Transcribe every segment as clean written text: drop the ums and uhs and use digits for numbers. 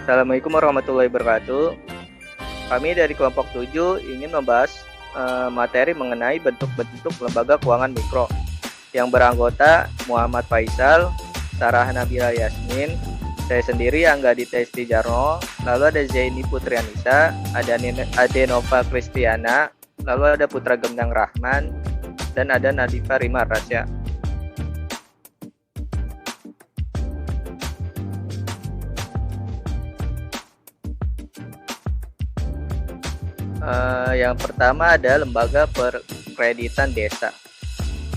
Assalamualaikum warahmatullahi wabarakatuh. Kami dari kelompok 7 ingin membahas materi mengenai bentuk-bentuk lembaga keuangan mikro yang beranggota Muhammad Faisal, Sarah Nabila Yasmin, saya sendiri Angga Dita Jarno, lalu ada Zaini Putrianisa, ada Adenova Kristiana, lalu ada Putra Gemdang Rahman, dan ada Nadifa Rima Rasya. Yang pertama ada lembaga perkreditan desa.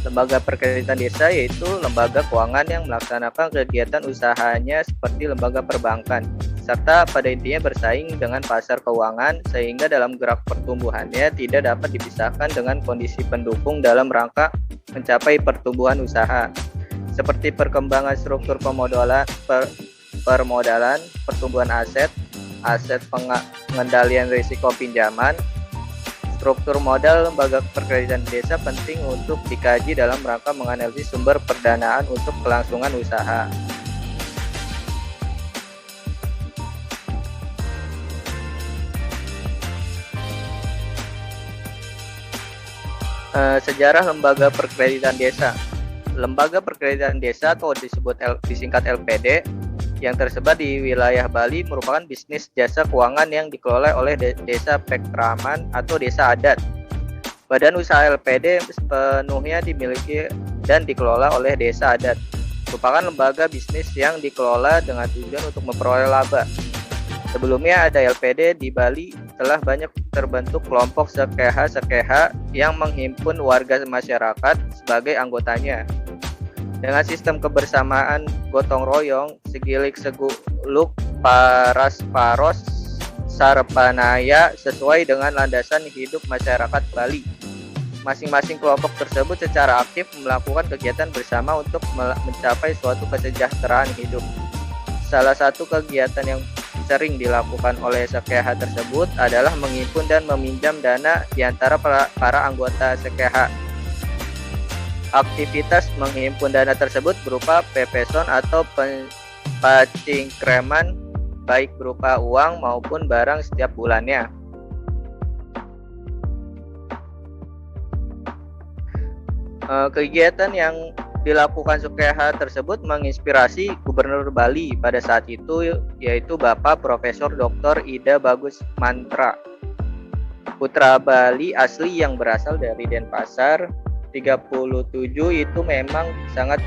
Lembaga perkreditan desa yaitu lembaga keuangan yang melaksanakan kegiatan usahanya seperti lembaga perbankan, serta pada intinya bersaing dengan pasar keuangan sehingga dalam gerak pertumbuhannya tidak dapat dipisahkan dengan kondisi pendukung dalam rangka mencapai pertumbuhan usaha, seperti perkembangan struktur permodalan, pertumbuhan aset pengendalian risiko pinjaman. Struktur modal lembaga perkreditan desa penting untuk dikaji dalam rangka menganalisis sumber perdanaan untuk kelangsungan usaha. Sejarah lembaga perkreditan desa. Lembaga perkreditan desa atau disingkat LPD yang tersebar di wilayah Bali merupakan bisnis jasa keuangan yang dikelola oleh desa Pekraman atau desa adat. Badan usaha LPD sepenuhnya dimiliki dan dikelola oleh desa adat. Merupakan lembaga bisnis yang dikelola dengan tujuan untuk memperoleh laba. Sebelumnya ada LPD di Bali, telah banyak terbentuk kelompok sekeha yang menghimpun warga masyarakat sebagai anggotanya. Dengan sistem kebersamaan gotong royong, segilik seguluk paras paros sarpanaya sesuai dengan landasan hidup masyarakat Bali. Masing-masing kelompok tersebut secara aktif melakukan kegiatan bersama untuk mencapai suatu kesejahteraan hidup. Salah satu kegiatan yang sering dilakukan oleh sekeha tersebut adalah menghimpun dan meminjam dana di antara para anggota sekeha. Aktivitas menghimpun dana tersebut berupa pepeson atau pacingkreman, baik berupa uang maupun barang setiap bulannya. Kegiatan yang dilakukan sekeha tersebut menginspirasi Gubernur Bali pada saat itu, yaitu Bapak Profesor Dr. Ida Bagus Mantra, putra Bali asli yang berasal dari Denpasar. 37 itu memang sangat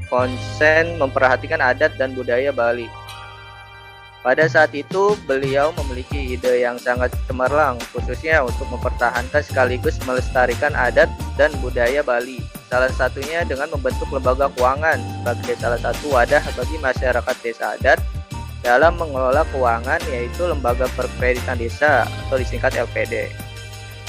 konsen memperhatikan adat dan budaya Bali. Pada saat itu beliau memiliki ide yang sangat cemerlang, khususnya untuk mempertahankan sekaligus melestarikan adat dan budaya Bali. Salah satunya dengan membentuk lembaga keuangan sebagai salah satu wadah bagi masyarakat desa adat dalam mengelola keuangan, yaitu Lembaga Perkreditan Desa atau disingkat LPD.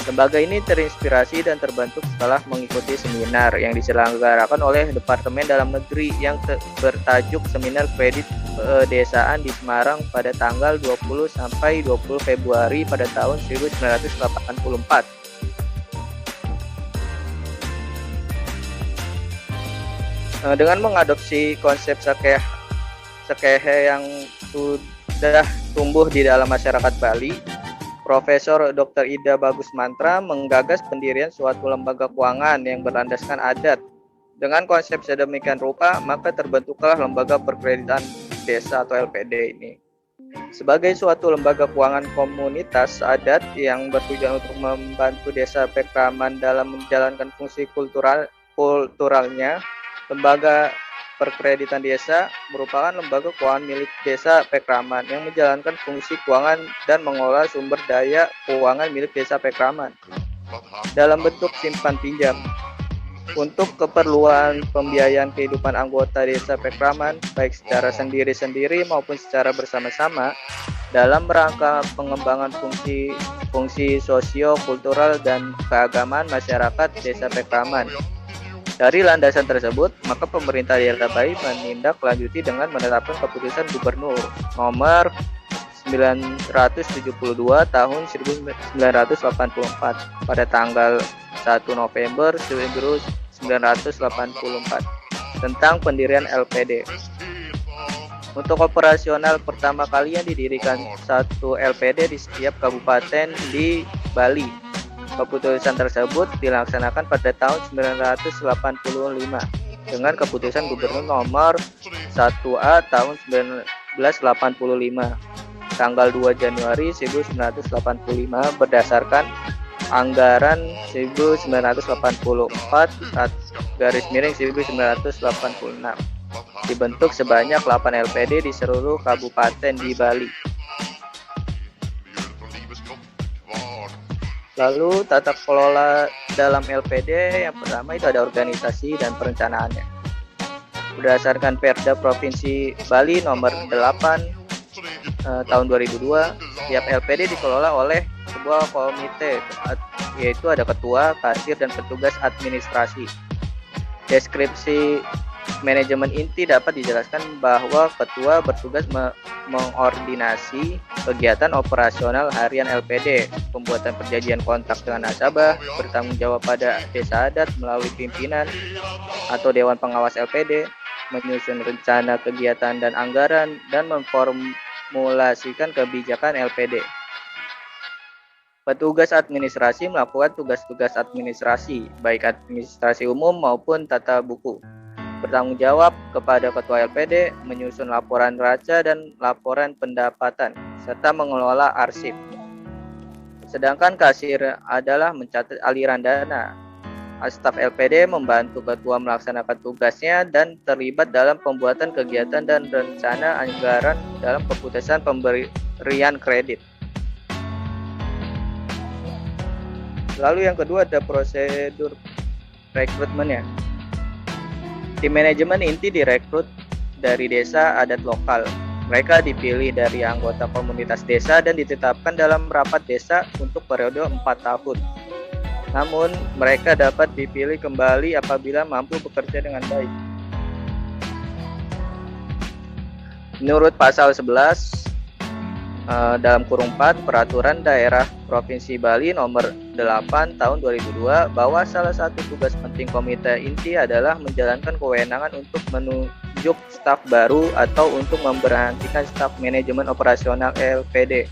Lembaga ini terinspirasi dan terbentuk setelah mengikuti seminar yang diselenggarakan oleh Departemen Dalam Negeri yang bertajuk Seminar Kredit Pedesaan di Semarang pada tanggal 20 sampai 20 Februari pada tahun 1984. Dengan mengadopsi konsep sekehe yang sudah tumbuh di dalam masyarakat Bali, Profesor Dr. Ida Bagus Mantra menggagas pendirian suatu lembaga keuangan yang berlandaskan adat. Dengan konsep sedemikian rupa, maka terbentuklah Lembaga Perkreditan Desa atau LPD ini. Sebagai suatu lembaga keuangan komunitas adat yang bertujuan untuk membantu desa Pekraman dalam menjalankan fungsi kulturalnya, Lembaga Perkreditan Desa merupakan lembaga keuangan milik desa Pekraman yang menjalankan fungsi keuangan dan mengelola sumber daya keuangan milik desa Pekraman dalam bentuk simpan pinjam untuk keperluan pembiayaan kehidupan anggota desa Pekraman, baik secara sendiri-sendiri maupun secara bersama-sama dalam rangka pengembangan fungsi sosio-kultural dan keagamaan masyarakat desa Pekraman. Dari landasan tersebut, maka pemerintah daerah Bali menindaklanjuti dengan menetapkan keputusan Gubernur nomor 972 tahun 1984 pada tanggal 1 November 1984 tentang pendirian LPD. Untuk operasional pertama kalinya didirikan satu LPD di setiap kabupaten di Bali. Keputusan tersebut dilaksanakan pada tahun 1985 dengan keputusan Gubernur nomor 1A tahun 1985 tanggal 2 Januari 1985 berdasarkan anggaran 1984/1986 dibentuk sebanyak 8 LPD di seluruh kabupaten di Bali. Lalu tata kelola dalam LPD yang pertama itu ada organisasi dan perencanaannya. Berdasarkan Perda Provinsi Bali nomor 8 tahun 2002, setiap LPD dikelola oleh sebuah komite, yaitu ada ketua, kasir, dan petugas administrasi. Deskripsi manajemen inti dapat dijelaskan bahwa ketua bertugas mengordinasi kegiatan operasional harian LPD, pembuatan perjanjian kontrak dengan nasabah, bertanggung jawab pada desa adat melalui pimpinan atau dewan pengawas LPD, menyusun rencana kegiatan dan anggaran, dan memformulasikan kebijakan LPD. Petugas administrasi melakukan tugas-tugas administrasi, baik administrasi umum maupun tata buku. Bertanggung jawab kepada ketua LPD, menyusun laporan neraca dan laporan pendapatan, serta mengelola arsip. Sedangkan kasir adalah mencatat aliran dana. Staf LPD membantu ketua melaksanakan tugasnya dan terlibat dalam pembuatan kegiatan dan rencana anggaran dalam keputusan pemberian kredit. Lalu yang kedua ada prosedur rekrutmennya. Tim manajemen inti direkrut dari desa adat lokal. Mereka dipilih dari anggota komunitas desa dan ditetapkan dalam rapat desa untuk periode 4 tahun. Namun, mereka dapat dipilih kembali apabila mampu bekerja dengan baik. Menurut pasal 11 dalam kurung 4 Peraturan Daerah Provinsi Bali nomor 8 tahun 2002 bahwa salah satu tugas penting komite inti adalah menjalankan kewenangan untuk menunjuk staf baru atau untuk memberhentikan staf manajemen operasional LPD.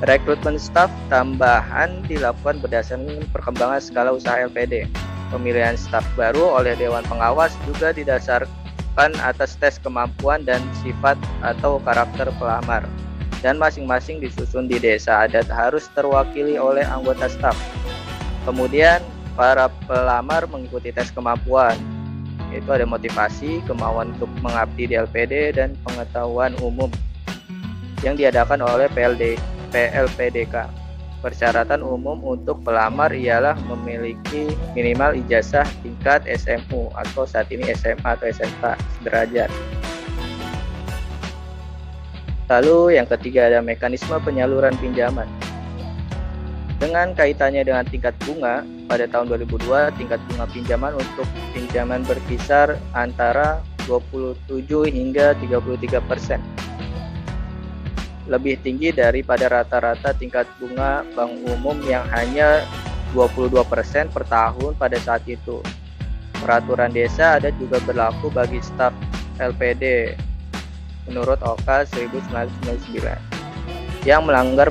Rekrutmen staf tambahan dilakukan berdasarkan perkembangan skala usaha LPD. Pemilihan staf baru oleh Dewan Pengawas juga didasarkan atas tes kemampuan dan sifat atau karakter pelamar. Dan masing-masing disusun di desa adat harus terwakili oleh anggota staf. Kemudian para pelamar mengikuti tes kemampuan, yaitu ada motivasi, kemauan untuk mengabdi di LPD, dan pengetahuan umum yang diadakan oleh PLPDK. Persyaratan umum untuk pelamar ialah memiliki minimal ijazah tingkat SMU atau saat ini SMA atau SMK sederajat. Lalu yang ketiga ada mekanisme penyaluran pinjaman. Dengan kaitannya dengan tingkat bunga, pada tahun 2002 tingkat bunga pinjaman untuk pinjaman berkisar antara 27 hingga 33%. Lebih tinggi daripada rata-rata tingkat bunga bank umum yang hanya 22% per tahun pada saat itu. Peraturan desa adat juga berlaku bagi staf LPD menurut OK 1999 yang melanggar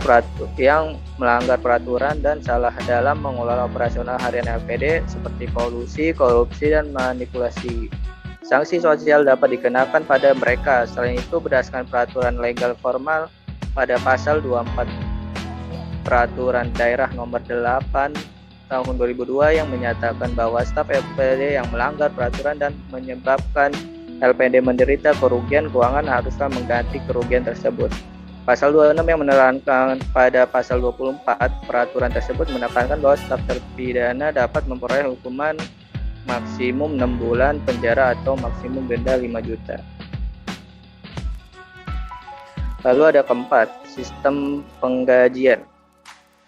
peraturan dan salah dalam mengelola operasional harian LPD seperti kolusi, korupsi, dan manipulasi. Sanksi sosial dapat dikenakan pada mereka. Selain itu, berdasarkan peraturan legal formal pada pasal 24 Peraturan Daerah nomor 8 tahun 2002 yang menyatakan bahwa staf LPD yang melanggar peraturan dan menyebabkan LPD menderita kerugian keuangan haruslah mengganti kerugian tersebut. Pasal 26 yang menerangkan pada pasal 24 peraturan tersebut menekankan bahwa staf terpidana dapat memperoleh hukuman maksimum 6 bulan penjara atau maksimum denda 5 juta. Lalu ada keempat, sistem penggajian.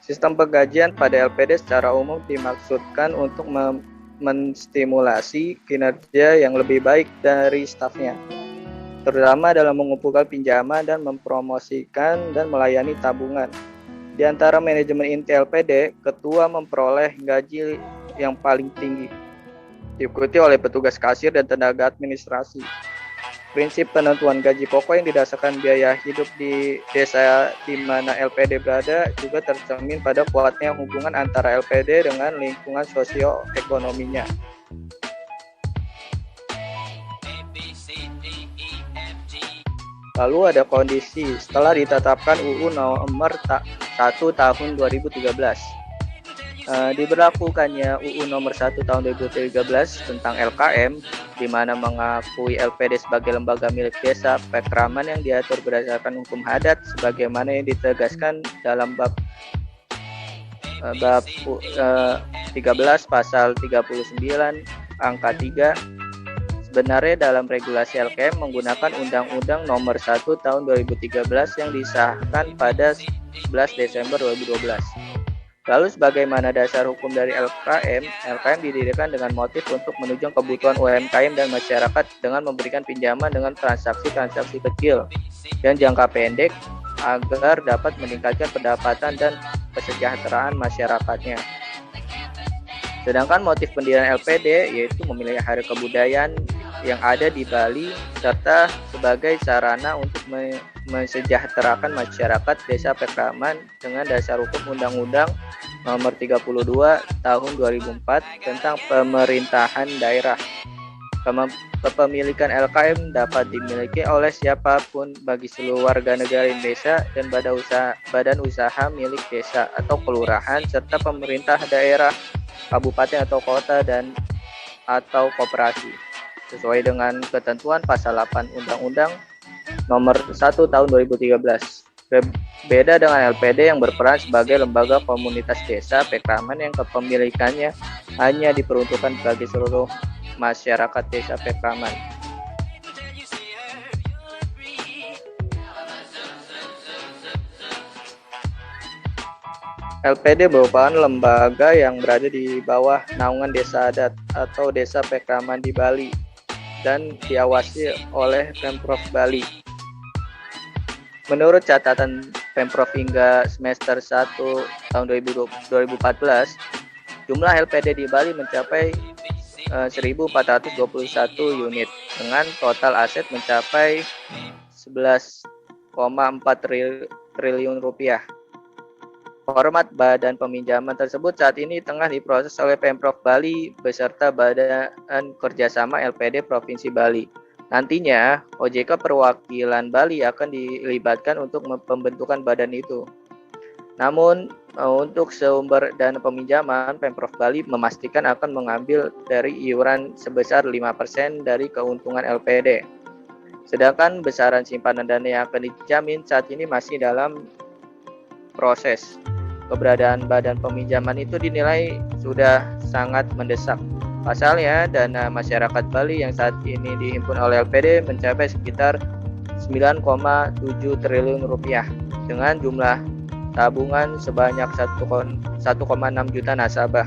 Sistem penggajian pada LPD secara umum dimaksudkan untuk menstimulasi kinerja yang lebih baik dari stafnya, terutama dalam mengumpulkan pinjaman dan mempromosikan dan melayani tabungan. Di antara manajemen inti LPD, ketua memperoleh gaji yang paling tinggi, diikuti oleh petugas kasir dan tenaga administrasi. Prinsip penentuan gaji pokok yang didasarkan biaya hidup di desa di mana LPD berada juga tercermin pada kuatnya hubungan antara LPD dengan lingkungan sosioekonominya. Lalu ada kondisi setelah ditetapkan UU nomor 1 tahun 2013. Diberlakukannya UU nomor 1 tahun 2013 tentang LKM, di mana mengakui LPD sebagai lembaga milik desa Pekraman yang diatur berdasarkan hukum adat sebagaimana yang ditegaskan dalam bab 13 pasal 39 angka 3. Sebenarnya dalam regulasi LKM menggunakan Undang-Undang nomor 1 tahun 2013 yang disahkan pada 11 Desember 2012. Lalu sebagaimana dasar hukum dari LKM, LKM didirikan dengan motif untuk menunjang kebutuhan UMKM dan masyarakat dengan memberikan pinjaman dengan transaksi-transaksi kecil dan jangka pendek agar dapat meningkatkan pendapatan dan kesejahteraan masyarakatnya. Sedangkan motif pendirian LPD yaitu memelihara kebudayaan yang ada di Bali serta sebagai sarana untuk mensejahterakan masyarakat desa Pekraman dengan dasar hukum Undang-Undang nomor 32 tahun 2004 tentang pemerintahan daerah. Kepemilikan LKM dapat dimiliki oleh siapapun bagi seluruh warga negara Indonesia dan badan usaha milik desa atau kelurahan serta pemerintah daerah, kabupaten atau kota dan atau koperasi sesuai dengan ketentuan pasal 8 Undang-Undang nomor 1 tahun 2013. Berbeda dengan LPD yang berperan sebagai lembaga komunitas desa Pekraman yang kepemilikannya hanya diperuntukkan bagi seluruh masyarakat desa Pekraman. LPD merupakan lembaga yang berada di bawah naungan desa adat atau desa Pekraman di Bali dan diawasi oleh Pemprov Bali. Menurut catatan Pemprov hingga semester 1 tahun 2014, jumlah LPD di Bali mencapai 1.421 unit dengan total aset mencapai 11,4 triliun rupiah. Format badan peminjaman tersebut saat ini tengah diproses oleh Pemprov Bali beserta Badan Kerjasama LPD Provinsi Bali. Nantinya, OJK perwakilan Bali akan dilibatkan untuk pembentukan badan itu. Namun, untuk sumber dana peminjaman, Pemprov Bali memastikan akan mengambil dari iuran sebesar 5% dari keuntungan LPD. Sedangkan besaran simpanan dana yang akan dijamin saat ini masih dalam proses. Keberadaan badan peminjaman itu dinilai sudah sangat mendesak. Pasalnya, dana masyarakat Bali yang saat ini dihimpun oleh LPD mencapai sekitar 9,7 triliun rupiah dengan jumlah tabungan sebanyak 1,6 juta nasabah.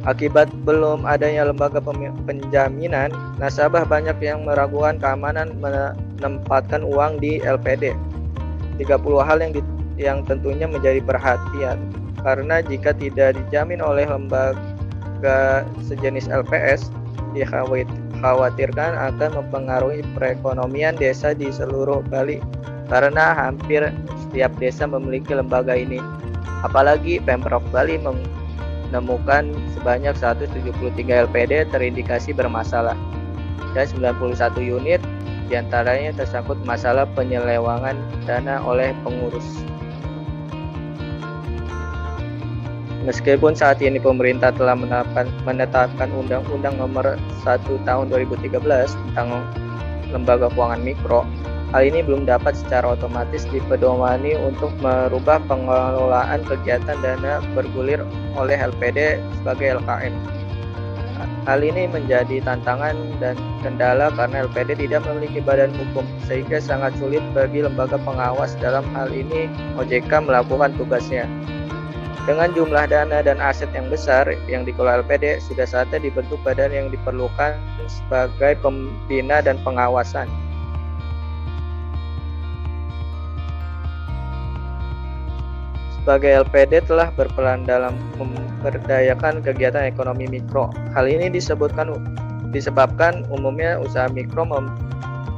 Akibat belum adanya lembaga penjaminan, nasabah banyak yang meragukan keamanan menempatkan uang di LPD. 30 hal yang tentunya menjadi perhatian, karena jika tidak dijamin oleh lembaga sejenis LPS, dikhawatirkan akan mempengaruhi perekonomian desa di seluruh Bali, karena hampir setiap desa memiliki lembaga ini. Apalagi Pemprov Bali menemukan sebanyak 173 LPD terindikasi bermasalah, dan 91 unit diantaranya tersangkut masalah penyelewangan dana oleh pengurus. Meskipun saat ini pemerintah telah menetapkan Undang-Undang nomor 1 tahun 2013 tentang lembaga keuangan mikro, hal ini belum dapat secara otomatis dipedomani untuk merubah pengelolaan kegiatan dana bergulir oleh LPD sebagai LKM. Hal ini menjadi tantangan dan kendala karena LPD tidak memiliki badan hukum, sehingga sangat sulit bagi lembaga pengawas, dalam hal ini OJK, melakukan tugasnya. Dengan jumlah dana dan aset yang besar yang dikelola LPD, sudah saatnya dibentuk badan yang diperlukan sebagai pembina dan pengawasan. Sebagai LPD telah berperan dalam memberdayakan kegiatan ekonomi mikro. Hal ini disebutkan disebabkan umumnya usaha mikro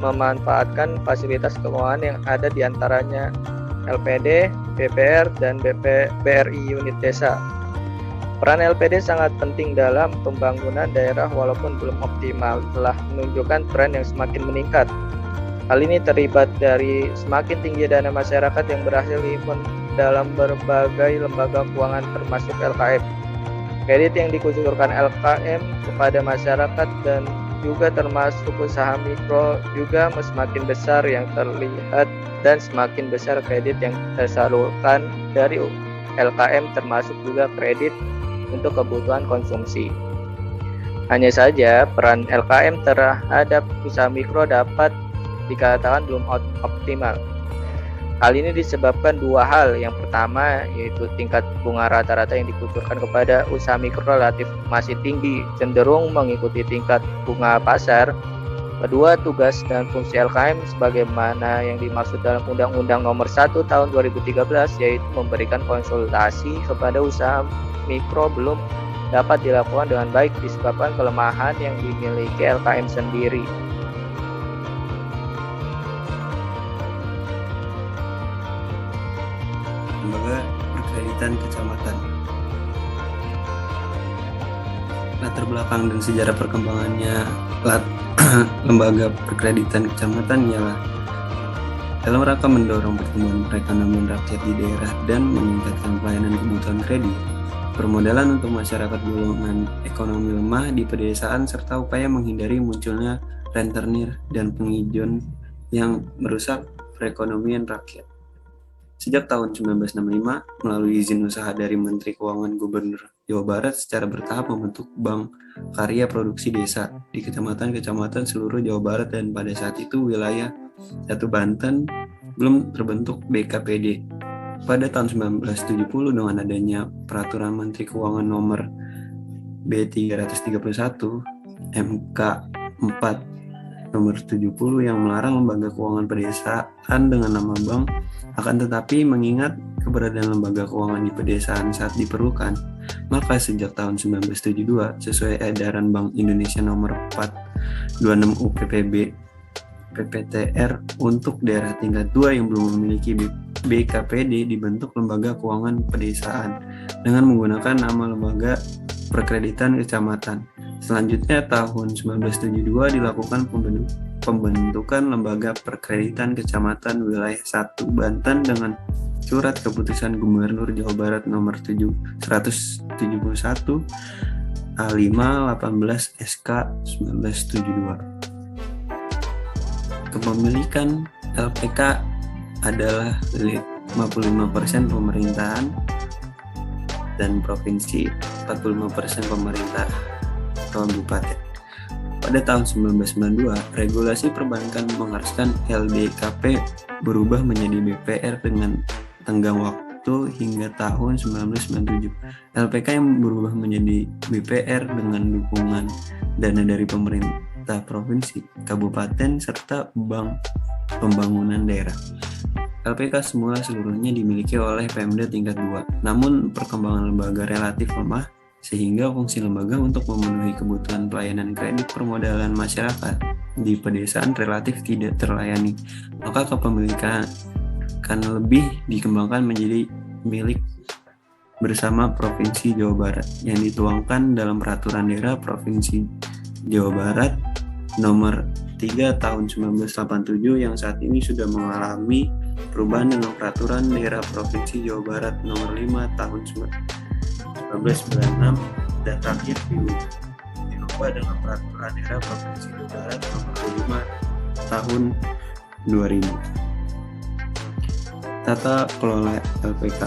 memanfaatkan fasilitas keuangan yang ada di antaranya LPD, BPR, dan BRI unit desa. Peran LPD sangat penting dalam pembangunan daerah walaupun belum optimal, telah menunjukkan tren yang semakin meningkat. Hal ini terlibat dari semakin tinggi dana masyarakat yang berhasil dalam berbagai lembaga keuangan termasuk LKM. Kredit yang dikucurkan LKM kepada masyarakat dan juga termasuk usaha mikro juga semakin besar yang terlihat, dan semakin besar kredit yang tersalurkan dari LKM termasuk juga kredit untuk kebutuhan konsumsi. Hanya saja peran LKM terhadap usaha mikro dapat dikatakan belum optimal. Hal ini disebabkan dua hal. Yang pertama yaitu tingkat bunga rata-rata yang dikucurkan kepada usaha mikro relatif masih tinggi, cenderung mengikuti tingkat bunga pasar. Kedua, tugas dan fungsi LKM sebagaimana yang dimaksud dalam Undang-Undang Nomor 1 Tahun 2013 yaitu memberikan konsultasi kepada usaha mikro belum dapat dilakukan dengan baik disebabkan kelemahan yang dimiliki LKM sendiri. Lembaga Perkreditan Kecamatan. Latar belakang dan sejarah perkembangannya Lembaga Perkreditan Kecamatan ialah dalam rangka mendorong pertumbuhan perekonomian rakyat di daerah dan meningkatkan pelayanan kebutuhan kredit, permodalan untuk masyarakat golongan ekonomi lemah di pedesaan, serta upaya menghindari munculnya rentenir dan penghijauan yang merusak perekonomian rakyat. Sejak tahun 1965, melalui izin usaha dari Menteri Keuangan Gubernur Jawa Barat secara bertahap membentuk Bank Karya Produksi Desa di kecamatan-kecamatan seluruh Jawa Barat, dan pada saat itu wilayah 1 Banten belum terbentuk BKPD. Pada tahun 1970 dengan adanya Peraturan Menteri Keuangan Nomor B331 MK 4 Nomor 70 yang melarang lembaga keuangan pedesaan dengan nama bank. Akan tetapi mengingat keberadaan lembaga keuangan di pedesaan saat diperlukan, maka sejak tahun 1972 sesuai edaran Bank Indonesia Nomor 426 UPPB PPTR untuk daerah tingkat 2 yang belum memiliki BKPD dibentuk lembaga keuangan pedesaan dengan menggunakan nama Lembaga Perkreditan Kecamatan. Selanjutnya tahun 1972 dilakukan pembentukan Lembaga Perkreditan Kecamatan Wilayah 1 Banten dengan Surat Keputusan Gubernur Jawa Barat Nomor 171 A5-18 SK 1972. Kepemilikan LPK adalah 55% pemerintahan dan provinsi, 45% pemerintah kabupaten. Pada tahun 1992, regulasi perbankan mengharuskan LDKP berubah menjadi BPR dengan tenggang waktu hingga tahun 1997. LPK yang berubah menjadi BPR dengan dukungan dana dari pemerintah provinsi, kabupaten, serta Bank Pembangunan Daerah. LPK semula seluruhnya dimiliki oleh Pemda tingkat 2. Namun perkembangan lembaga relatif lemah sehingga fungsi lembaga untuk memenuhi kebutuhan pelayanan kredit permodalan masyarakat di pedesaan relatif tidak terlayani. Maka kepemilikan lebih dikembangkan menjadi milik bersama Provinsi Jawa Barat yang dituangkan dalam Peraturan Daerah Provinsi Jawa Barat Nomor 3 Tahun 1987 yang saat ini sudah mengalami perubahan dengan Peraturan Daerah Provinsi Jawa Barat Nomor 5 Tahun 1996 dan terakhir diubah dengan Peraturan Daerah Provinsi Jawa Barat Nomor 5 Tahun 2000. Tata kelola LPK.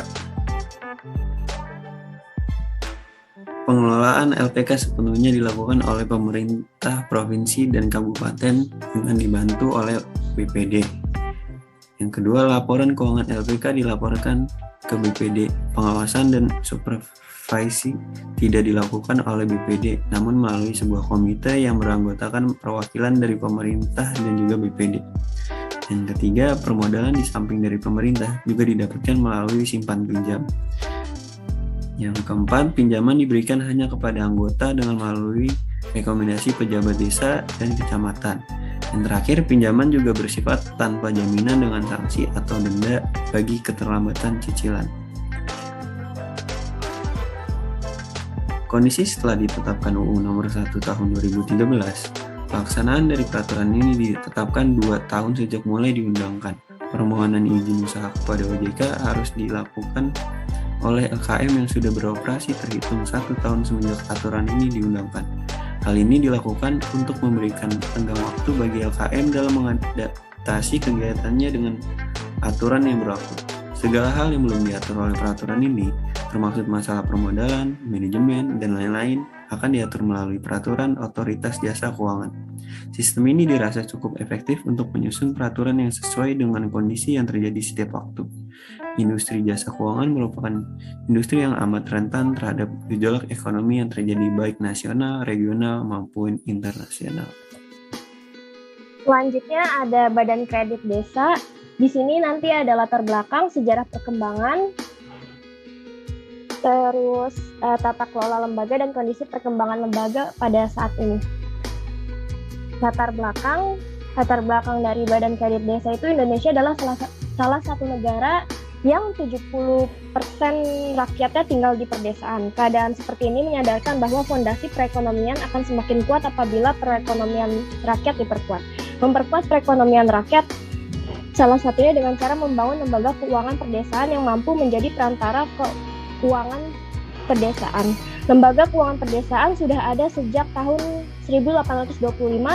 Pengelolaan LPK sepenuhnya dilakukan oleh pemerintah provinsi dan kabupaten dengan dibantu oleh BPD. Yang kedua, laporan keuangan LPK dilaporkan ke BPD. Pengawasan dan supervisi tidak dilakukan oleh BPD, namun melalui sebuah komite yang beranggotakan perwakilan dari pemerintah dan juga BPD. Yang ketiga, permodalan di samping dari pemerintah juga didapatkan melalui simpan pinjam. Yang keempat, pinjaman diberikan hanya kepada anggota dengan melalui rekomendasi pejabat desa dan kecamatan. Dan terakhir, pinjaman juga bersifat tanpa jaminan dengan sanksi atau denda bagi keterlambatan cicilan. Kondisi setelah ditetapkan UU Nomor 1 Tahun 2013, pelaksanaan dari peraturan ini ditetapkan 2 tahun sejak mulai diundangkan. Permohonan izin usaha kepada OJK harus dilakukan oleh LKM yang sudah beroperasi terhitung 1 tahun semenjak aturan ini diundangkan. Hal ini dilakukan untuk memberikan tenggang waktu bagi LKM dalam mengadaptasi kegiatannya dengan aturan yang berlaku. Segala hal yang belum diatur oleh peraturan ini, termasuk masalah permodalan, manajemen, dan lain-lain, akan diatur melalui peraturan otoritas jasa keuangan. Sistem ini dirasa cukup efektif untuk menyusun peraturan yang sesuai dengan kondisi yang terjadi setiap waktu. Industri jasa keuangan merupakan industri yang amat rentan terhadap gejolak ekonomi yang terjadi baik nasional, regional, maupun internasional. Selanjutnya ada Badan Kredit Desa. Di sini nanti ada latar belakang, sejarah perkembangan, terus tata kelola lembaga dan kondisi perkembangan lembaga pada saat ini. Latar belakang dari Badan Kredit Desa itu Indonesia adalah salah satu negara yang 70% rakyatnya tinggal di perdesaan. Keadaan seperti ini menyadarkan bahwa fondasi perekonomian akan semakin kuat apabila perekonomian rakyat diperkuat. Memperkuat perekonomian rakyat salah satunya dengan cara membangun lembaga keuangan perdesaan yang mampu menjadi perantara keuangan pedesaan. Lembaga keuangan perdesaan sudah ada sejak tahun 1825,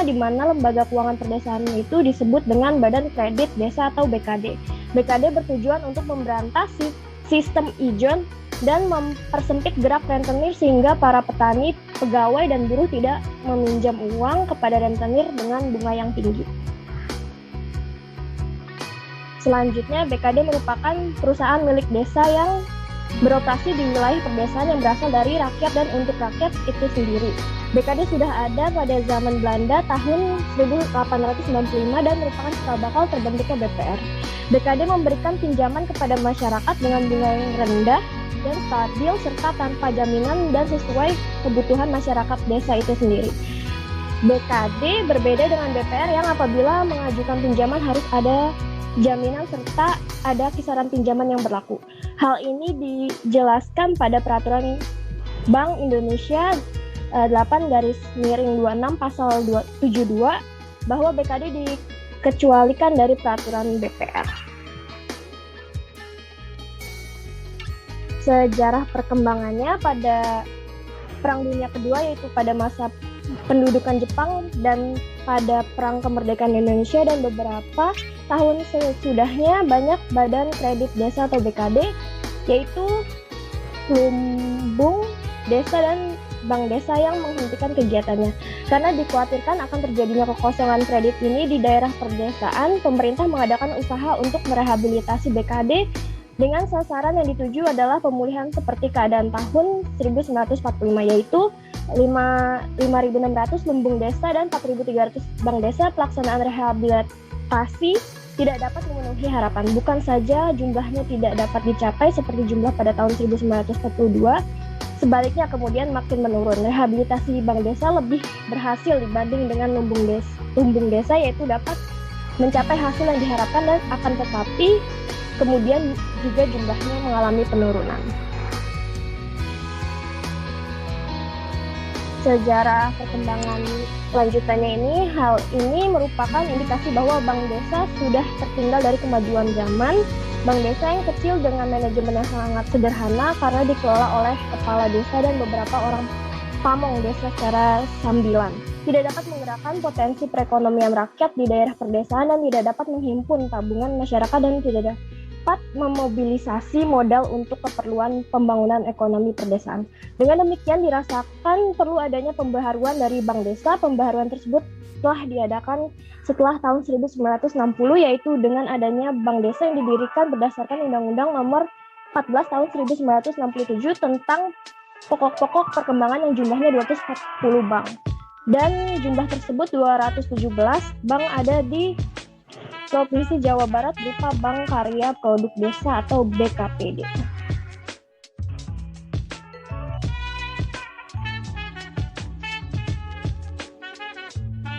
di mana lembaga keuangan perdesaan itu disebut dengan Badan Kredit Desa atau BKD. BKD bertujuan untuk memberantas sistem ijon dan mempersempit gerak rentenir sehingga para petani, pegawai, dan buruh tidak meminjam uang kepada rentenir dengan bunga yang tinggi. Selanjutnya, BKD merupakan perusahaan milik desa yang beroperasi di wilayah perdesaan yang berasal dari rakyat dan untuk rakyat itu sendiri. BKD sudah ada pada zaman Belanda tahun 1895 dan merupakan cikal bakal terbentuknya BPR. BKD memberikan pinjaman kepada masyarakat dengan bunga yang rendah dan stabil serta tanpa jaminan dan sesuai kebutuhan masyarakat desa itu sendiri. BKD berbeda dengan BPR yang apabila mengajukan pinjaman harus ada jaminan serta ada kisaran pinjaman yang berlaku. Hal ini dijelaskan pada peraturan Bank Indonesia 8/26 pasal 72 bahwa BKD dikecualikan dari peraturan BPR. Sejarah perkembangannya pada Perang Dunia Kedua, yaitu pada masa pendudukan Jepang dan pada Perang Kemerdekaan Indonesia dan beberapa tahun sesudahnya, banyak badan kredit desa atau BKD, yaitu lumbung desa dan bank desa yang menghentikan kegiatannya. Karena dikhawatirkan akan terjadinya kekosongan kredit ini di daerah perdesaan, pemerintah mengadakan usaha untuk merehabilitasi BKD dengan sasaran yang dituju adalah pemulihan seperti keadaan tahun 1945, yaitu 5.600 lumbung desa dan 4.300 bank desa. Pelaksanaan rehabilitasi tidak dapat memenuhi harapan. Bukan saja jumlahnya tidak dapat dicapai seperti jumlah pada tahun 1942, sebaliknya kemudian makin menurun. Rehabilitasi bank desa lebih berhasil dibanding dengan lumbung desa, yaitu dapat mencapai hasil yang diharapkan dan akan tetapi kemudian juga jumlahnya mengalami penurunan. Sejarah perkembangan lanjutannya ini, hal ini merupakan indikasi bahwa bank desa sudah tertinggal dari kemajuan zaman. Bank desa yang kecil dengan manajemen yang sangat sederhana karena dikelola oleh kepala desa dan beberapa orang pamong desa secara sambilan. Tidak dapat menggerakkan potensi perekonomian rakyat di daerah perdesaan dan tidak dapat menghimpun tabungan masyarakat dan tidak dapat memobilisasi modal untuk keperluan pembangunan ekonomi perdesaan. Dengan demikian dirasakan perlu adanya pembaharuan dari bank desa. Pembaharuan tersebut telah diadakan setelah tahun 1960, yaitu dengan adanya bank desa yang didirikan berdasarkan Undang-Undang Nomor 14 tahun 1967 tentang pokok-pokok perkembangan yang jumlahnya 240 bank. Dan jumlah tersebut 217 bank ada di Provinsi Jawa Barat berupa Bank Karya Produk Desa atau BKPD.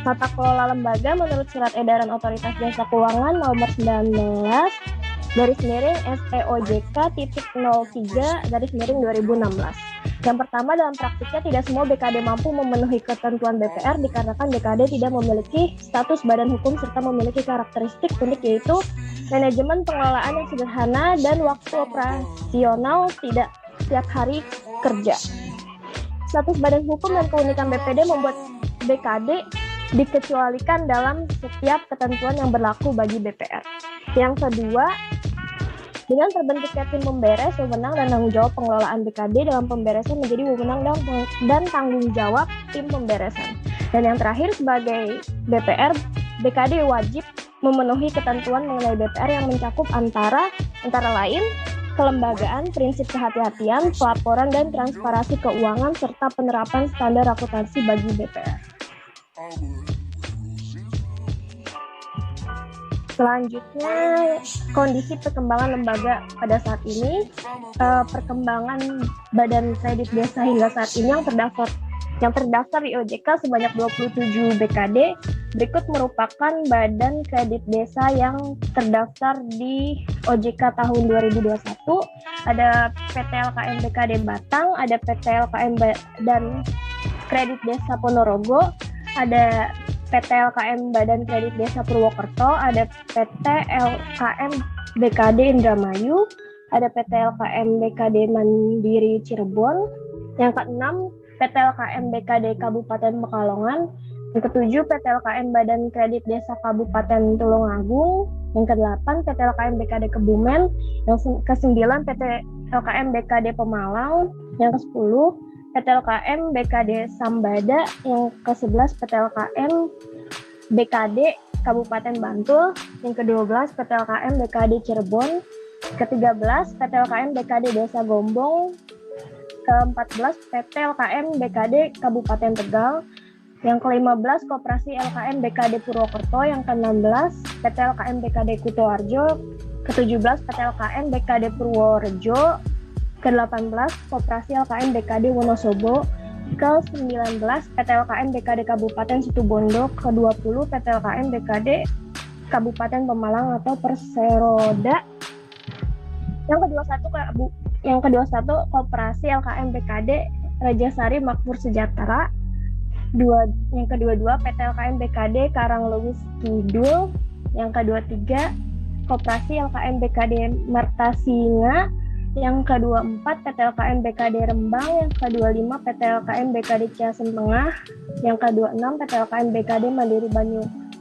Tata kelola lembaga menurut Surat Edaran Otoritas Jasa Keuangan nomor 19 SEOJK.03/2016. Yang pertama, dalam praktiknya tidak semua BKD mampu memenuhi ketentuan BPR dikarenakan BKD tidak memiliki status badan hukum serta memiliki karakteristik unik, yaitu manajemen pengelolaan yang sederhana dan waktu operasional tidak setiap hari kerja. Status badan hukum dan keunikan BPD membuat BKD dikecualikan dalam setiap ketentuan yang berlaku bagi BPR. Yang kedua, dengan terbentuknya tim pemberes, wewenang dan tanggung jawab pengelolaan BKD dalam pemberesan menjadi wewenang dan tanggung jawab tim pemberesan. Dan yang terakhir, sebagai BPR, BKD wajib memenuhi ketentuan mengenai BPR yang mencakup antara lain kelembagaan, prinsip kehati-hatian, pelaporan dan transparansi keuangan, serta penerapan standar akuntansi bagi BPR. Selanjutnya, kondisi perkembangan lembaga pada saat ini. Perkembangan badan kredit desa hingga saat ini yang terdaftar di OJK sebanyak 27 BKD. Berikut merupakan badan kredit desa yang terdaftar di OJK tahun 2021. Ada PT LKM BKD Batang, ada PT LKM Badan Kredit Desa Ponorogo, ada PT LKM Badan Kredit Desa Purwokerto, ada PT LKM BKD Indramayu, ada PT LKM BKD Mandiri Cirebon. Yang keenam, PT LKM BKD Kabupaten Pekalongan. Yang ketujuh, PT LKM Badan Kredit Desa Kabupaten Tulungagung. Yang kedelapan, PT LKM BKD Kebumen. Yang kesembilan, PT LKM BKD Pemalang. Yang ke-10, PT LKM BKD Sambada. Yang ke-11, PT LKM BKD Kabupaten Bantul. Yang ke-12, PT LKM BKD Cirebon. Ke-13, PT LKM BKD Desa Gombong. Ke-14, PT LKM BKD Kabupaten Tegal. Yang ke-15, Koperasi LKM BKD Purwokerto. Yang ke-16, PT LKM BKD Kutoarjo. Ke-17, PT LKM BKD Purworejo. Ke-18, Koperasi LKM BKD Wonosobo. Ke-19, PT LKM BKD Kabupaten Situbondo. Ke-20, PT LKM BKD Kabupaten Pemalang atau Perseroda. Yang ke-21, Koperasi LKM BKD Rajasari Makmur Sejahtera. Yang ke-22, PT LKM BKD Karanglewis Kidul. Yang ke-23, Koperasi LKM BKD Mertasinga. Yang ke-24, PT LKM BKD Rembang. Yang ke-25, PT LKM BKD Ciasem Tengah. Yang ke-26, PT LKM BKD Mandiri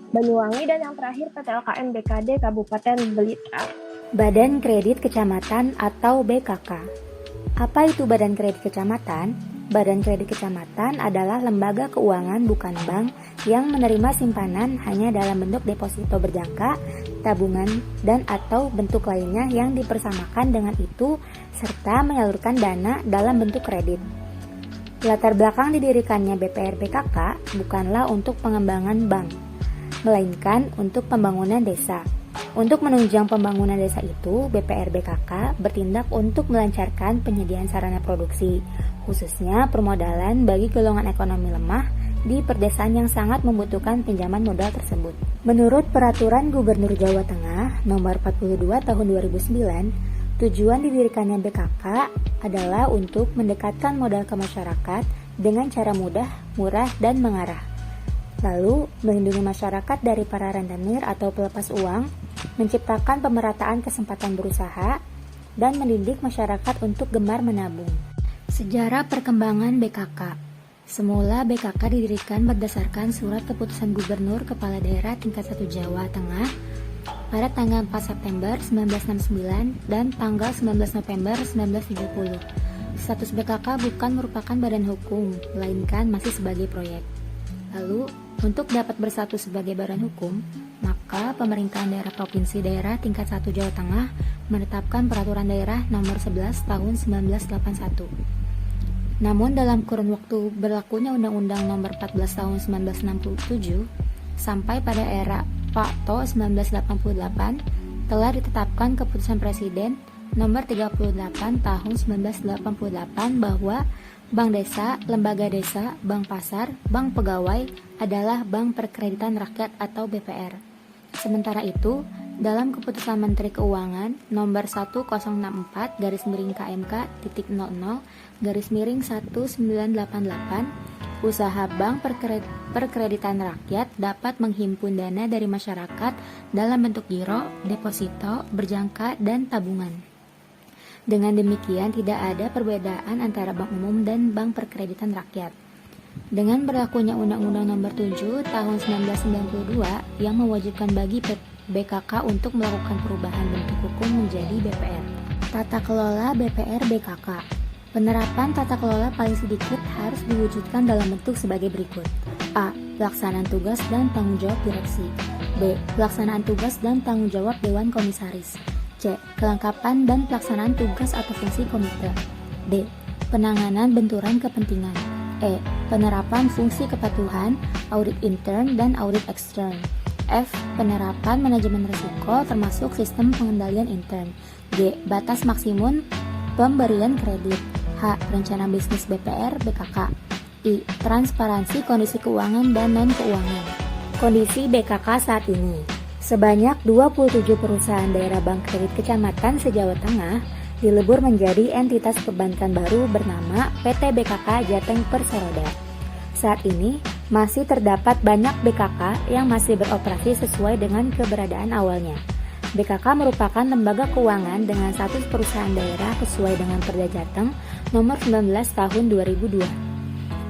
Banyuwangi. Dan yang terakhir, PT LKM BKD Kabupaten Blitar. Badan Kredit Kecamatan atau BKK. Apa itu Badan Kredit Kecamatan? Badan Kredit Kecamatan adalah lembaga keuangan bukan bank yang menerima simpanan hanya dalam bentuk deposito berjangka, tabungan, dan atau bentuk lainnya yang dipersamakan dengan itu serta menyalurkan dana dalam bentuk kredit. Latar belakang didirikannya BPR BKK bukanlah untuk pengembangan bank, melainkan untuk pembangunan desa. Untuk menunjang pembangunan desa itu, BPR BKK bertindak untuk melancarkan penyediaan sarana produksi, khususnya permodalan bagi golongan ekonomi lemah di perdesaan yang sangat membutuhkan pinjaman modal tersebut. Menurut Peraturan Gubernur Jawa Tengah Nomor 42 Tahun 2009, tujuan didirikannya BKK adalah untuk mendekatkan modal ke masyarakat dengan cara mudah, murah, dan mengarah. Lalu, melindungi masyarakat dari para rentenir atau pelepas uang, menciptakan pemerataan kesempatan berusaha, dan mendidik masyarakat untuk gemar menabung. Sejarah perkembangan BKK. Semula BKK didirikan berdasarkan surat keputusan Gubernur Kepala Daerah tingkat 1 Jawa Tengah pada tanggal 4 September 1969 dan tanggal 19 November 1970. Status BKK bukan merupakan badan hukum, melainkan masih sebagai proyek. Lalu, untuk dapat bersatu sebagai badan hukum, maka pemerintahan daerah provinsi daerah tingkat 1 Jawa Tengah menetapkan Peraturan Daerah Nomor 11 Tahun 1981. Namun dalam kurun waktu berlakunya Undang-Undang Nomor 14 Tahun 1967 sampai pada era Pak To 1988 telah ditetapkan Keputusan Presiden Nomor 38 Tahun 1988 bahwa Bank desa, lembaga desa, bank pasar, bank pegawai adalah Bank Perkreditan Rakyat atau BPR. Sementara itu, dalam Keputusan Menteri Keuangan Nomor 1064 /1988, usaha Bank Perkreditan Rakyat dapat menghimpun dana dari masyarakat dalam bentuk giro, deposito, berjangka, dan tabungan. Dengan demikian, tidak ada perbedaan antara bank umum dan bank perkreditan rakyat. Dengan berlakunya Undang-Undang Nomor 7 Tahun 1992 yang mewajibkan bagi BKK untuk melakukan perubahan bentuk hukum menjadi BPR. Tata kelola BPR BKK. Penerapan tata kelola paling sedikit harus diwujudkan dalam bentuk sebagai berikut. A. Pelaksanaan tugas dan tanggung jawab direksi. B. Pelaksanaan tugas dan tanggung jawab Dewan Komisaris. C. Kelengkapan dan pelaksanaan tugas atau fungsi komite. D. Penanganan benturan kepentingan. E. Penerapan fungsi kepatuhan, audit intern dan audit ekstern. F. Penerapan manajemen risiko termasuk sistem pengendalian intern. G. Batas maksimum pemberian kredit. H. Rencana bisnis BPR BKK. I. Transparansi kondisi keuangan dan non-keuangan. Kondisi BKK saat ini. Sebanyak 27 perusahaan daerah bank kredit kecamatan se-Jawa Tengah dilebur menjadi entitas perbankan baru bernama PT BKK Jateng Persero. Saat ini, masih terdapat banyak BKK yang masih beroperasi sesuai dengan keberadaan awalnya. BKK merupakan lembaga keuangan dengan status perusahaan daerah sesuai dengan Perda Jateng Nomor 19 Tahun 2002.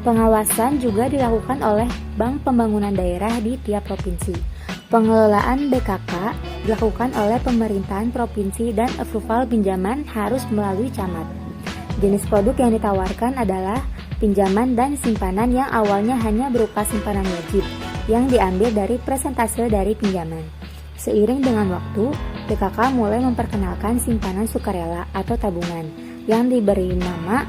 Pengawasan juga dilakukan oleh Bank Pembangunan Daerah di tiap provinsi. Pengelolaan BKK dilakukan oleh pemerintahan provinsi dan approval pinjaman harus melalui camat. Jenis produk yang ditawarkan adalah pinjaman dan simpanan yang awalnya hanya berupa simpanan wajib yang diambil dari persentase dari pinjaman. Seiring dengan waktu, BKK mulai memperkenalkan simpanan sukarela atau tabungan yang diberi nama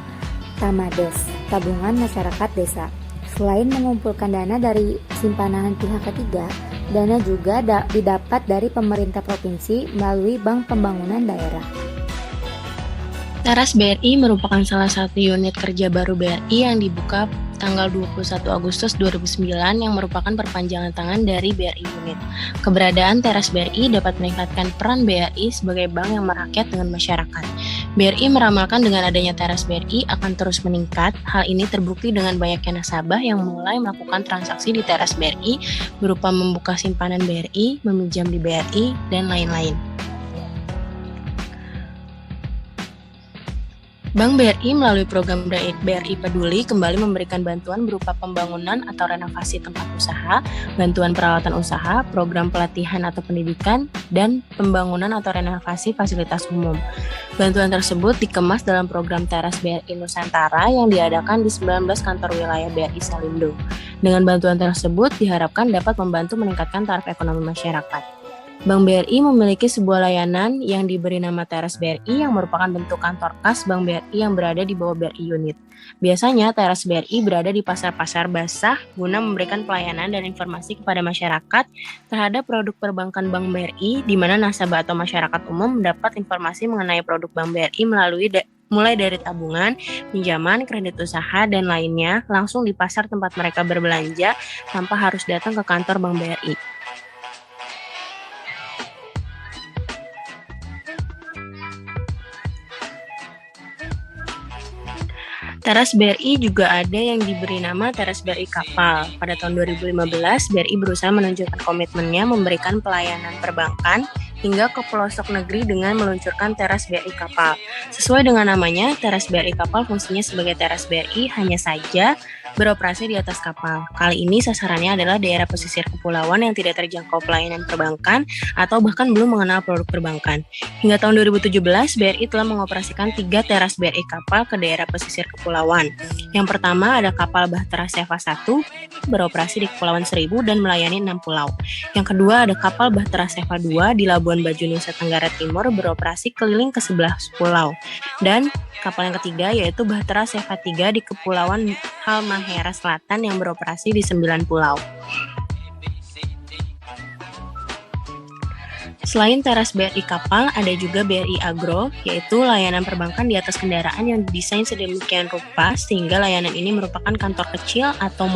Tamades, tabungan masyarakat desa. Selain mengumpulkan dana dari simpanan pihak ketiga, dana juga didapat dari pemerintah provinsi melalui Bank Pembangunan Daerah. Teras BRI merupakan salah satu unit kerja baru BRI yang dibuka tanggal 21 Agustus 2009 yang merupakan perpanjangan tangan dari BRI Unit. Keberadaan Teras BRI dapat meningkatkan peran BRI sebagai bank yang merakyat dengan masyarakat. BRI meramalkan dengan adanya Teras BRI akan terus meningkat. Hal ini terbukti dengan banyaknya nasabah yang mulai melakukan transaksi di Teras BRI berupa membuka simpanan BRI, meminjam di BRI, dan lain-lain. Bank BRI melalui program BRI Peduli kembali memberikan bantuan berupa pembangunan atau renovasi tempat usaha, bantuan peralatan usaha, program pelatihan atau pendidikan, dan pembangunan atau renovasi fasilitas umum. Bantuan tersebut dikemas dalam program Teras BRI Nusantara yang diadakan di 19 kantor wilayah BRI Salindo. Dengan bantuan tersebut diharapkan dapat membantu meningkatkan taraf ekonomi masyarakat. Bank BRI memiliki sebuah layanan yang diberi nama Teras BRI yang merupakan bentuk kantor kas Bank BRI yang berada di bawah BRI Unit. Biasanya Teras BRI berada di pasar-pasar basah guna memberikan pelayanan dan informasi kepada masyarakat terhadap produk perbankan Bank BRI di mana nasabah atau masyarakat umum mendapat informasi mengenai produk Bank BRI mulai dari tabungan, pinjaman, kredit usaha, dan lainnya langsung di pasar tempat mereka berbelanja tanpa harus datang ke kantor Bank BRI. Teras BRI juga ada yang diberi nama Teras BRI Kapal. Pada tahun 2015, BRI berusaha menunjukkan komitmennya memberikan pelayanan perbankan hingga ke pelosok negeri dengan meluncurkan Teras BRI Kapal. Sesuai dengan namanya, Teras BRI Kapal fungsinya sebagai Teras BRI hanya saja beroperasi di atas kapal. Kali ini sasarannya adalah daerah pesisir kepulauan yang tidak terjangkau pelayanan perbankan atau bahkan belum mengenal produk perbankan. Hingga tahun 2017, BRI telah mengoperasikan 3 Teras BRI Kapal ke daerah pesisir kepulauan. Yang pertama ada kapal Bahtera Seva 1, beroperasi di Kepulauan Seribu dan melayani 6 pulau. Yang kedua ada kapal Bahtera Seva 2 di Labuan Bajo, Nusa Tenggara Timur, beroperasi keliling ke 11 pulau. Dan kapal yang ketiga yaitu Bahtera Seva 3 di Kepulauan Halmahera Selatan yang beroperasi di 9 pulau. Selain teras BRI Kapal, ada juga BRI Agro, yaitu layanan perbankan di atas kendaraan yang didesain sedemikian rupa sehingga layanan ini merupakan kantor kecil atau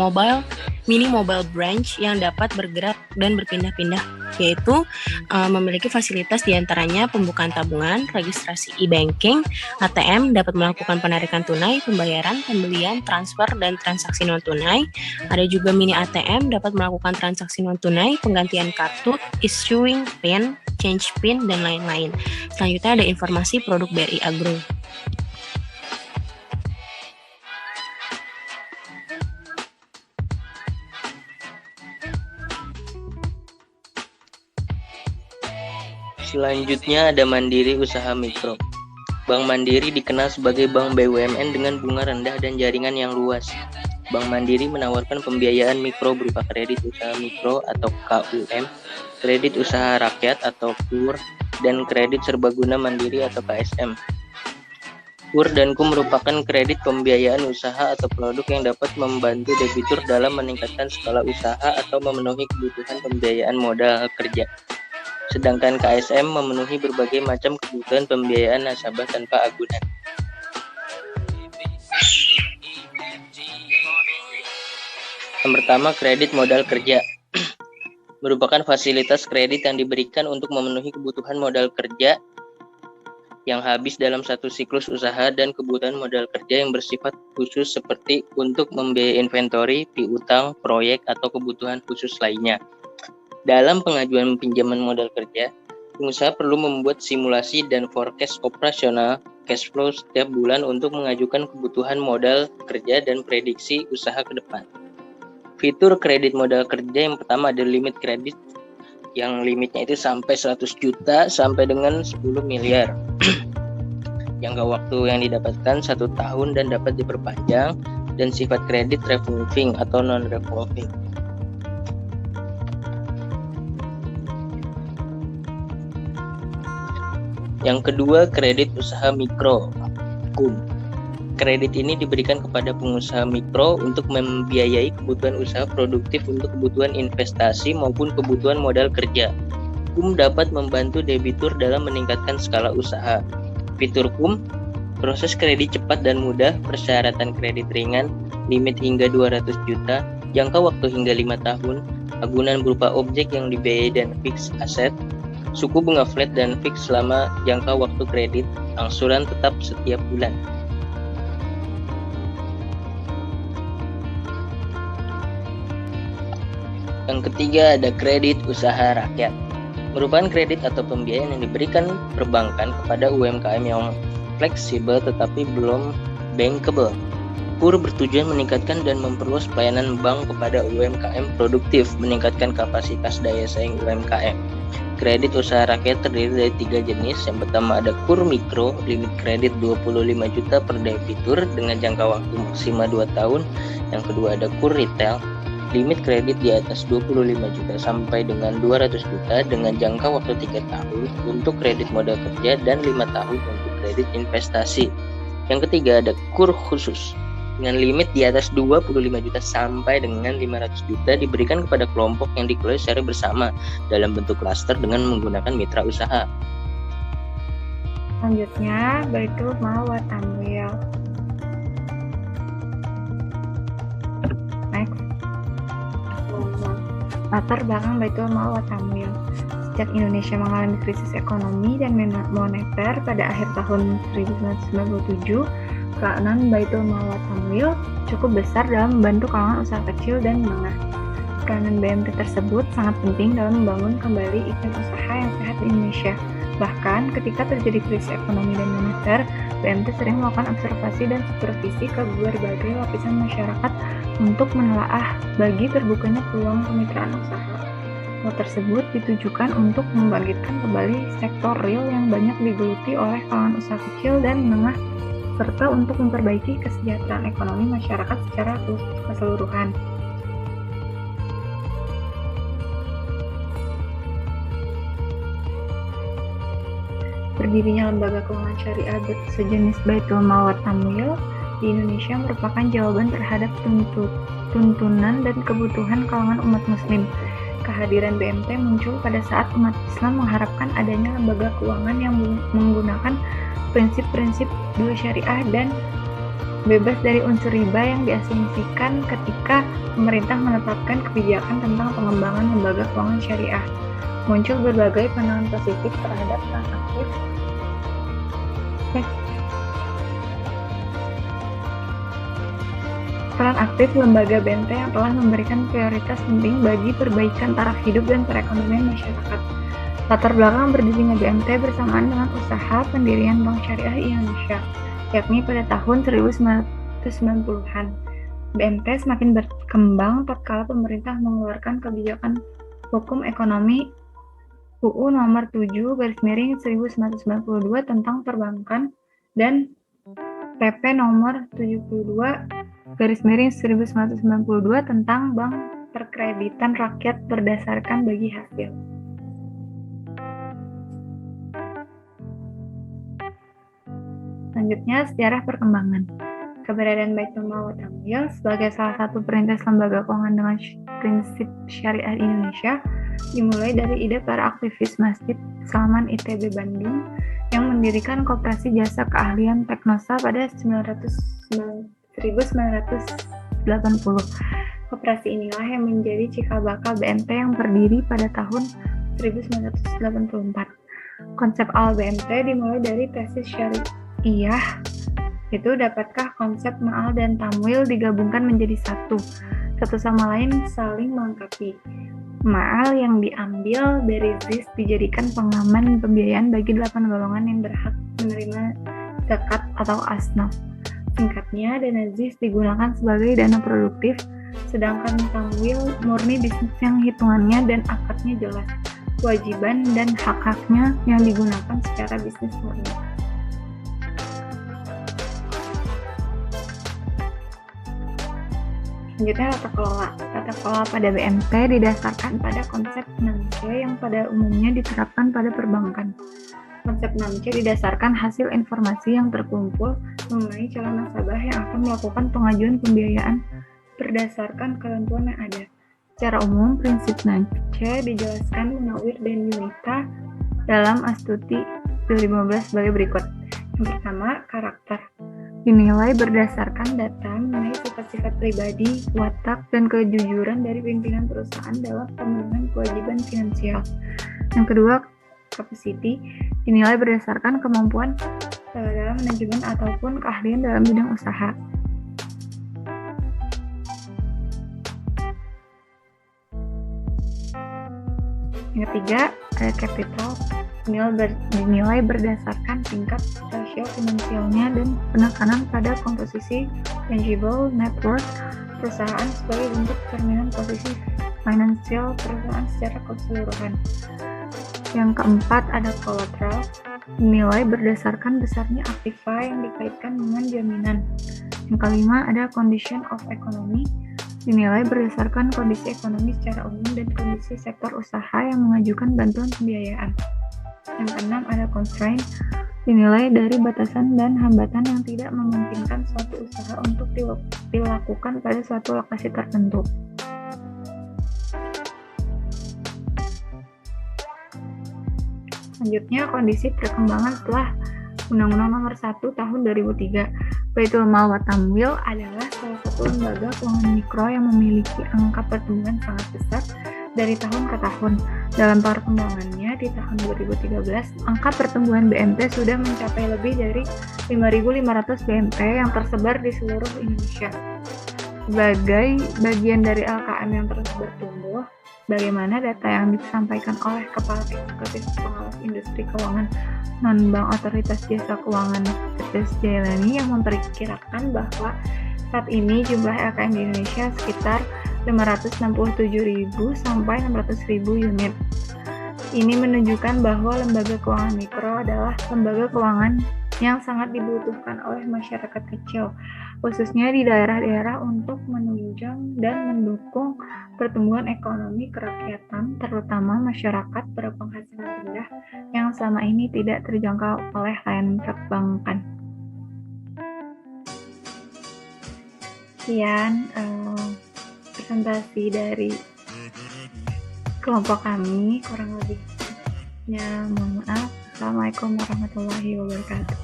mini mobile branch yang dapat bergerak dan berpindah-pindah, yaitu memiliki fasilitas diantaranya pembukaan tabungan, registrasi e-banking, ATM, dapat melakukan penarikan tunai, pembayaran, pembelian, transfer, dan transaksi non-tunai. Ada juga mini ATM, dapat melakukan transaksi non-tunai, penggantian kartu, issuing PIN, change PIN, dan lain-lain. Selanjutnya ada informasi produk BRI Agro. Selanjutnya ada Mandiri Usaha Mikro. Bank Mandiri dikenal sebagai bank BUMN dengan bunga rendah dan jaringan yang luas. Bank Mandiri menawarkan pembiayaan mikro berupa kredit usaha mikro atau KUM, kredit usaha rakyat atau KUR, dan kredit serbaguna mandiri atau KSM. KUR dan KUM merupakan kredit pembiayaan usaha atau produk yang dapat membantu debitur dalam meningkatkan skala usaha atau memenuhi kebutuhan pembiayaan modal kerja. Sedangkan KSM memenuhi berbagai macam kebutuhan pembiayaan nasabah tanpa agunan. Yang pertama, kredit modal kerja. Merupakan fasilitas kredit yang diberikan untuk memenuhi kebutuhan modal kerja yang habis dalam satu siklus usaha dan kebutuhan modal kerja yang bersifat khusus seperti untuk membiayai inventory, piutang, proyek, atau kebutuhan khusus lainnya. Dalam pengajuan pinjaman modal kerja, pengusaha perlu membuat simulasi dan forecast operasional cash flow setiap bulan untuk mengajukan kebutuhan modal kerja dan prediksi usaha ke depan. Fitur kredit modal kerja yang pertama ada limit kredit yang limitnya itu sampai 100 juta sampai dengan 10 miliar. Jangka waktu yang didapatkan 1 tahun dan dapat diperpanjang, dan sifat kredit revolving atau non-revolving. Yang kedua, kredit usaha mikro, KUM. Kredit ini diberikan kepada pengusaha mikro untuk membiayai kebutuhan usaha produktif untuk kebutuhan investasi maupun kebutuhan modal kerja. KUM dapat membantu debitur dalam meningkatkan skala usaha. Fitur KUM, proses kredit cepat dan mudah, persyaratan kredit ringan, limit hingga 200 juta, jangka waktu hingga 5 tahun, agunan berupa objek yang dibiayai dan fix aset, suku bunga flat dan fix selama jangka waktu kredit, angsuran tetap setiap bulan. Yang ketiga ada kredit usaha rakyat. Merupakan kredit atau pembiayaan yang diberikan perbankan kepada UMKM yang fleksibel tetapi belum bankable. KUR bertujuan meningkatkan dan memperluas pelayanan bank kepada UMKM produktif, meningkatkan kapasitas daya saing UMKM. Kredit usaha rakyat terdiri dari 3 jenis. Yang pertama ada KUR Mikro, limit kredit 25 juta per debitur dengan jangka waktu maksimal 2 tahun. Yang kedua ada KUR Retail, limit kredit di atas 25 juta sampai dengan 200 juta dengan jangka waktu 3 tahun untuk kredit modal kerja dan 5 tahun untuk kredit investasi. Yang ketiga ada KUR Khusus, dengan limit di atas 25 juta sampai dengan 500 juta diberikan kepada kelompok yang dikelola secara bersama dalam bentuk klaster dengan menggunakan mitra usaha. Selanjutnya, Baitul Mal wa Tamwil. Next. Latar belakang Baitul Mal wa Tamwil. Sejak Indonesia mengalami krisis ekonomi dan moneter pada akhir tahun 1997, peranan Baitul Mal wa Tamwil cukup besar dalam membantu kalangan usaha kecil dan menengah. Peranan BMT tersebut sangat penting dalam membangun kembali iklim usaha yang sehat di Indonesia. Bahkan ketika terjadi krisis ekonomi dan moneter, BMT sering melakukan observasi dan supervisi ke berbagai lapisan masyarakat untuk menelaah bagi terbukanya peluang kemitraan usaha. Hal tersebut ditujukan untuk membangkitkan kembali sektor real yang banyak digeluti oleh kalangan usaha kecil dan menengah, serta untuk memperbaiki kesejahteraan ekonomi masyarakat secara keseluruhan. Berdirinya lembaga keuangan syariah sejenis Baitul Mal wa Tamwil di Indonesia merupakan jawaban terhadap tuntunan dan kebutuhan kalangan umat muslim. kehadiran BMT muncul pada saat umat Islam mengharapkan adanya lembaga keuangan yang menggunakan prinsip-prinsip dua syariah dan bebas dari unsur riba yang diasumsikan ketika pemerintah menetapkan kebijakan tentang pengembangan lembaga keuangan syariah. Muncul berbagai pandangan positif terhadap peran aktif lembaga BMT yang telah memberikan prioritas penting bagi perbaikan taraf hidup dan perekonomian masyarakat. Latar belakang berdirinya BMT bersamaan dengan usaha pendirian Bank Syariah Indonesia, yakni pada tahun 1990-an. BMT semakin berkembang tatkala pemerintah mengeluarkan kebijakan hukum ekonomi UU nomor 7/1992 tentang perbankan dan PP nomor 72/1992 tentang Bank Perkreditan Rakyat berdasarkan bagi hasil. Selanjutnya, sejarah perkembangan. Keberadaan Baitul Mal wa Tamwil sebagai salah satu perintis lembaga keuangan dengan prinsip syariah Indonesia dimulai dari ide para aktivis Masjid Salman ITB Bandung yang mendirikan Koperasi Jasa Keahlian Teknosa pada 1980. Koperasi inilah yang menjadi cikal bakal BMT yang berdiri pada tahun 1984. Konsep awal BMT dimulai dari tesis syariah, itu dapatkah konsep ma'al dan tamwil digabungkan menjadi satu sama lain saling melengkapi. Ma'al yang diambil dari ZIS dijadikan pengaman pembiayaan bagi 8 golongan yang berhak menerima zakat atau asnaf. Singkatnya, dana ZIS digunakan sebagai dana produktif, sedangkan tamwil murni bisnis yang hitungannya dan akadnya jelas, kewajiban dan hak-haknya yang digunakan secara bisnis murni. Selanjutnya, tata kelola. Tata kelola pada BMT didasarkan pada konsep 6C yang pada umumnya diterapkan pada perbankan. Konsep 6C didasarkan hasil informasi yang terkumpul mengenai calon nasabah yang akan melakukan pengajuan pembiayaan berdasarkan ketentuan yang ada. Secara umum, prinsip 6C dijelaskan Munawir dan Yunita dalam Astuti 2015 sebagai berikut. Yang pertama, karakter. Dinilai berdasarkan data mengenai sifat-sifat pribadi, watak, dan kejujuran dari pimpinan perusahaan dalam pemenuhan kewajiban finansial. Yang kedua, capacity. Dinilai berdasarkan kemampuan dalam manajemen ataupun keahlian dalam bidang usaha. Yang ketiga, ada capital. Dinilai berdasarkan tingkat rasio finansialnya dan penekanan pada komposisi tangible net worth perusahaan sebagai bentuk cerminan posisi finansial perusahaan secara keseluruhan. Yang keempat ada collateral, dinilai berdasarkan besarnya aktiva yang dikaitkan dengan jaminan. Yang kelima ada condition of economy, dinilai berdasarkan kondisi ekonomi secara umum dan kondisi sektor usaha yang mengajukan bantuan pembiayaan. Yang keenam ada constraint, dinilai dari batasan dan hambatan yang tidak memungkinkan suatu usaha untuk dilakukan pada suatu lokasi tertentu. Selanjutnya, kondisi perkembangan setelah Undang-Undang Nomor 1 Tahun 2003. Baitul Mal wa Tamwil adalah salah satu lembaga keuangan mikro yang memiliki angka pertumbuhan sangat besar dari tahun ke tahun. Dalam perkembangannya di tahun 2013, angka pertumbuhan BMT sudah mencapai lebih dari 5.500 BMT yang tersebar di seluruh Indonesia. Sebagai bagian dari LKM yang terus bertumbuh, bagaimana data yang disampaikan oleh Kepala Eksekutif Pengawas Industri Keuangan Non-Bank Otoritas Jasa Keuangan Firdaus Jailani yang memperkirakan bahwa saat ini jumlah LKM di Indonesia sekitar 567.000 sampai 600.000 unit. Ini menunjukkan bahwa lembaga keuangan mikro adalah lembaga keuangan yang sangat dibutuhkan oleh masyarakat kecil, khususnya di daerah-daerah untuk menunjang dan mendukung pertumbuhan ekonomi kerakyatan, terutama masyarakat berpenghasilan rendah yang selama ini tidak terjangkau oleh layanan perbankan. Sekian presentasi dari kelompok kami. Kurang lebihnya mohon maaf. Assalamualaikum warahmatullahi wabarakatuh.